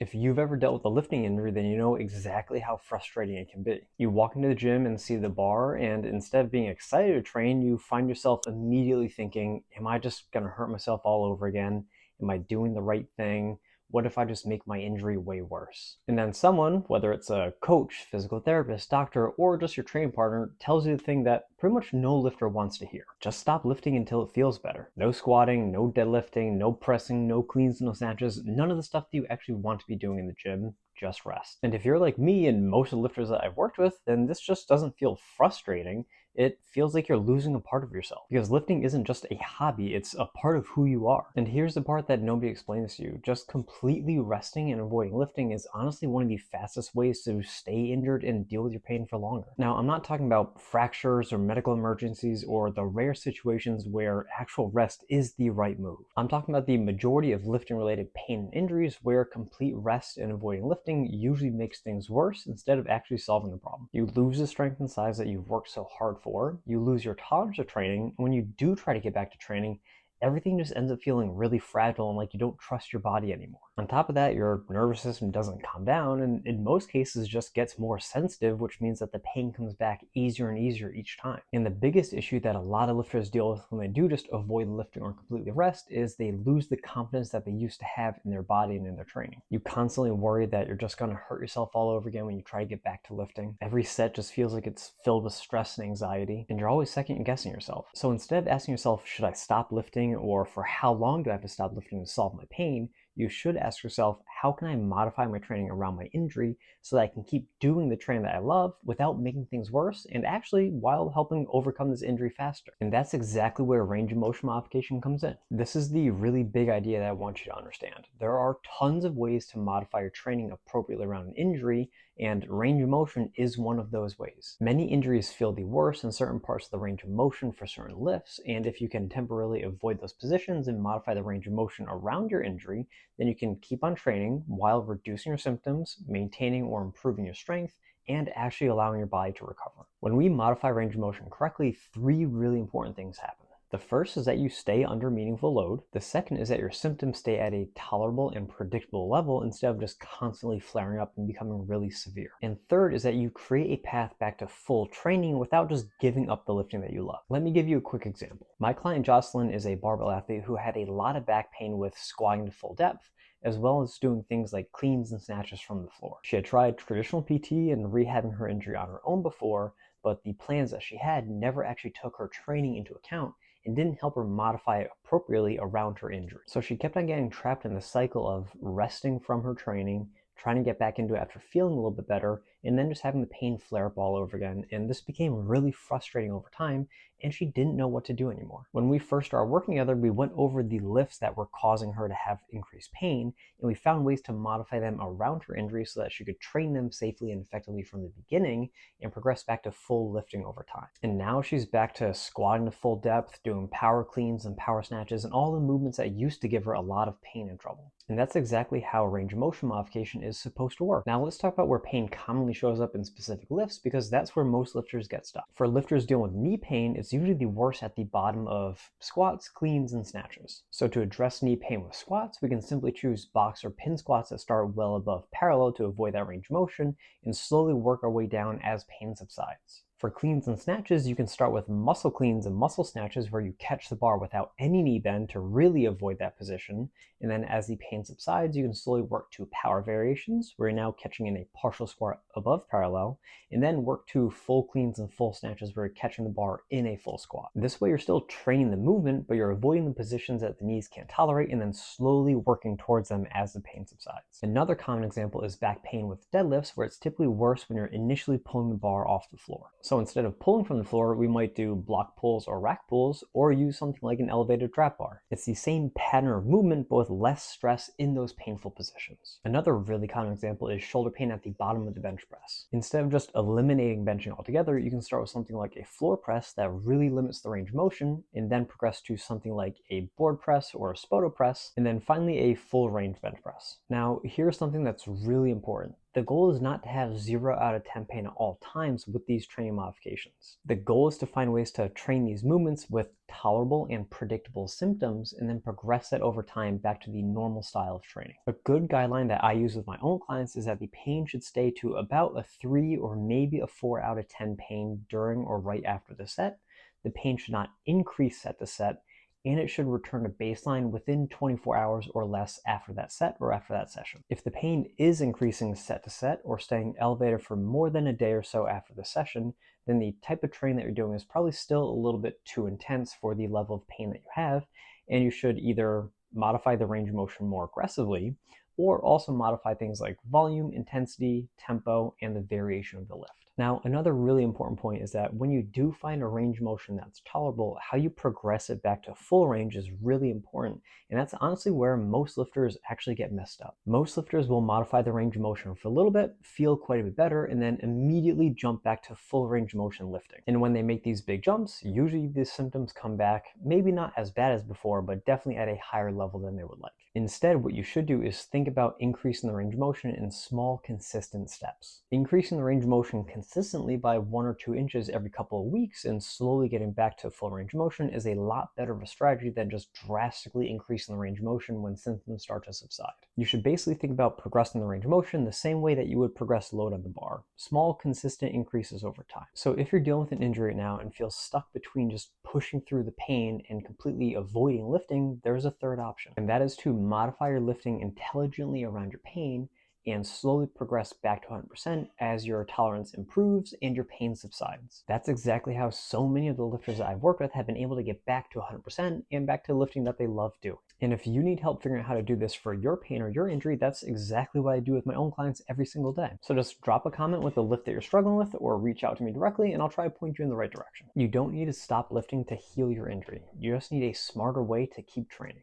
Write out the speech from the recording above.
If you've ever dealt with a lifting injury, then you know exactly how frustrating it can be. You walk into the gym and see the bar, and instead of being excited to train, you find yourself immediately thinking, am I just going to hurt myself all over again? Am I doing the right thing? What if I just make my injury way worse? And then someone, whether it's a coach, physical therapist, doctor, or just your training partner, tells you the thing that pretty much no lifter wants to hear. Just stop lifting until it feels better. No squatting, no deadlifting, no pressing, no cleans, no snatches, none of the stuff that you actually want to be doing in the gym. Just rest. And if you're like me and most of the lifters that I've worked with, then this just doesn't feel frustrating. It feels like you're losing a part of yourself, because lifting isn't just a hobby, it's a part of who you are. And here's the part that nobody explains to you. Just completely resting and avoiding lifting is honestly one of the fastest ways to stay injured and deal with your pain for longer. Now, I'm not talking about fractures or medical emergencies or the rare situations where actual rest is the right move. I'm talking about the majority of lifting related pain and injuries where complete rest and avoiding lifting usually makes things worse instead of actually solving the problem. You lose the strength and size that you've worked so hard for, you lose your tolerance to training, and when you do try to get back to training, everything just ends up feeling really fragile and like you don't trust your body anymore. On top of that, your nervous system doesn't calm down and in most cases just gets more sensitive, which means that the pain comes back easier and easier each time. And the biggest issue that a lot of lifters deal with when they do just avoid lifting or completely rest is they lose the confidence that they used to have in their body and in their training. You constantly worry that you're just going to hurt yourself all over again when you try to get back to lifting. Every set just feels like it's filled with stress and anxiety, and you're always second guessing yourself. So instead of asking yourself, should I stop lifting, or for how long do I have to stop lifting to solve my pain, you should ask yourself, how can I modify my training around my injury so that I can keep doing the training that I love without making things worse, and actually while helping overcome this injury faster? And that's exactly where range of motion modification comes in. This is the really big idea that I want you to understand. There are tons of ways to modify your training appropriately around an injury, and range of motion is one of those ways. Many injuries feel the worst in certain parts of the range of motion for certain lifts, and if you can temporarily avoid those positions and modify the range of motion around your injury, then you can keep on training while reducing your symptoms, maintaining or improving your strength, and actually allowing your body to recover. When we modify range of motion correctly, three really important things happen. The first is that you stay under meaningful load. The second is that your symptoms stay at a tolerable and predictable level instead of just constantly flaring up and becoming really severe. And third is that you create a path back to full training without just giving up the lifting that you love. Let me give you a quick example. My client Jocelyn is a barbell athlete who had a lot of back pain with squatting to full depth, as well as doing things like cleans and snatches from the floor. She had tried traditional PT and rehabbing her injury on her own before, but the plans that she had never actually took her training into account and didn't help her modify it appropriately around her injury. So she kept on getting trapped in the cycle of resting from her training, trying to get back into it after feeling a little bit better, and then just having the pain flare up all over again. And this became really frustrating over time, and she didn't know what to do anymore. When we first started working together, we went over the lifts that were causing her to have increased pain, and we found ways to modify them around her injury so that she could train them safely and effectively from the beginning and progress back to full lifting over time. And now she's back to squatting to full depth, doing power cleans and power snatches, and all the movements that used to give her a lot of pain and trouble. And that's exactly how range of motion modification is supposed to work. Now let's talk about where pain commonly shows up in specific lifts, because that's where most lifters get stuck. For lifters dealing with knee pain, it's usually the worst at the bottom of squats, cleans, and snatches. So to address knee pain with squats, we can simply choose box or pin squats that start well above parallel to avoid that range of motion and slowly work our way down as pain subsides. For cleans and snatches, you can start with muscle cleans and muscle snatches where you catch the bar without any knee bend to really avoid that position. And then as the pain subsides, you can slowly work to power variations where you're now catching in a partial squat above parallel, and then work to full cleans and full snatches where you're catching the bar in a full squat. This way you're still training the movement, but you're avoiding the positions that the knees can't tolerate and then slowly working towards them as the pain subsides. Another common example is back pain with deadlifts, where it's typically worse when you're initially pulling the bar off the floor. So instead of pulling from the floor, we might do block pulls or rack pulls, or use something like an elevated trap bar. It's the same pattern of movement, but with less stress in those painful positions. Another really common example is shoulder pain at the bottom of the bench press. Instead of just eliminating benching altogether, you can start with something like a floor press that really limits the range of motion, and then progress to something like a board press or a spoto press, and then finally a full range bench press. Now, here's something that's really important. The goal is not to have 0 out of 10 pain at all times with these training modifications. The goal is to find ways to train these movements with tolerable and predictable symptoms and then progress that over time back to the normal style of training. A good guideline that I use with my own clients is that the pain should stay to about a 3 or maybe a 4 out of 10 pain during or right after the set. The pain should not increase set to set, and it should return to baseline within 24 hours or less after that set or after that session. If the pain is increasing set to set or staying elevated for more than a day or so after the session, then the type of training that you're doing is probably still a little bit too intense for the level of pain that you have, and you should either modify the range of motion more aggressively or also modify things like volume, intensity, tempo, and the variation of the lift. Now, another really important point is that when you do find a range of motion that's tolerable, how you progress it back to full range is really important. And that's honestly where most lifters actually get messed up. Most lifters will modify the range of motion for a little bit, feel quite a bit better, and then immediately jump back to full range of motion lifting. And when they make these big jumps, usually the symptoms come back, maybe not as bad as before, but definitely at a higher level than they would like. Instead, what you should do is think about increasing the range of motion in small, consistent steps. Increasing the range of motion consistently by 1 or 2 inches every couple of weeks and slowly getting back to full range of motion is a lot better of a strategy than just drastically increasing the range of motion when symptoms start to subside. You should basically think about progressing the range of motion the same way that you would progress load on the bar. Small, consistent increases over time. So if you're dealing with an injury right now and feel stuck between just pushing through the pain and completely avoiding lifting, there's a third option, and that is to modify your lifting intelligently around your pain and slowly progress back to 100% as your tolerance improves and your pain subsides. That's exactly how so many of the lifters that I've worked with have been able to get back to 100% and back to lifting that they love doing. And if you need help figuring out how to do this for your pain or your injury, that's exactly what I do with my own clients every single day. So just drop a comment with the lift that you're struggling with or reach out to me directly and I'll try to point you in the right direction. You don't need to stop lifting to heal your injury. You just need a smarter way to keep training.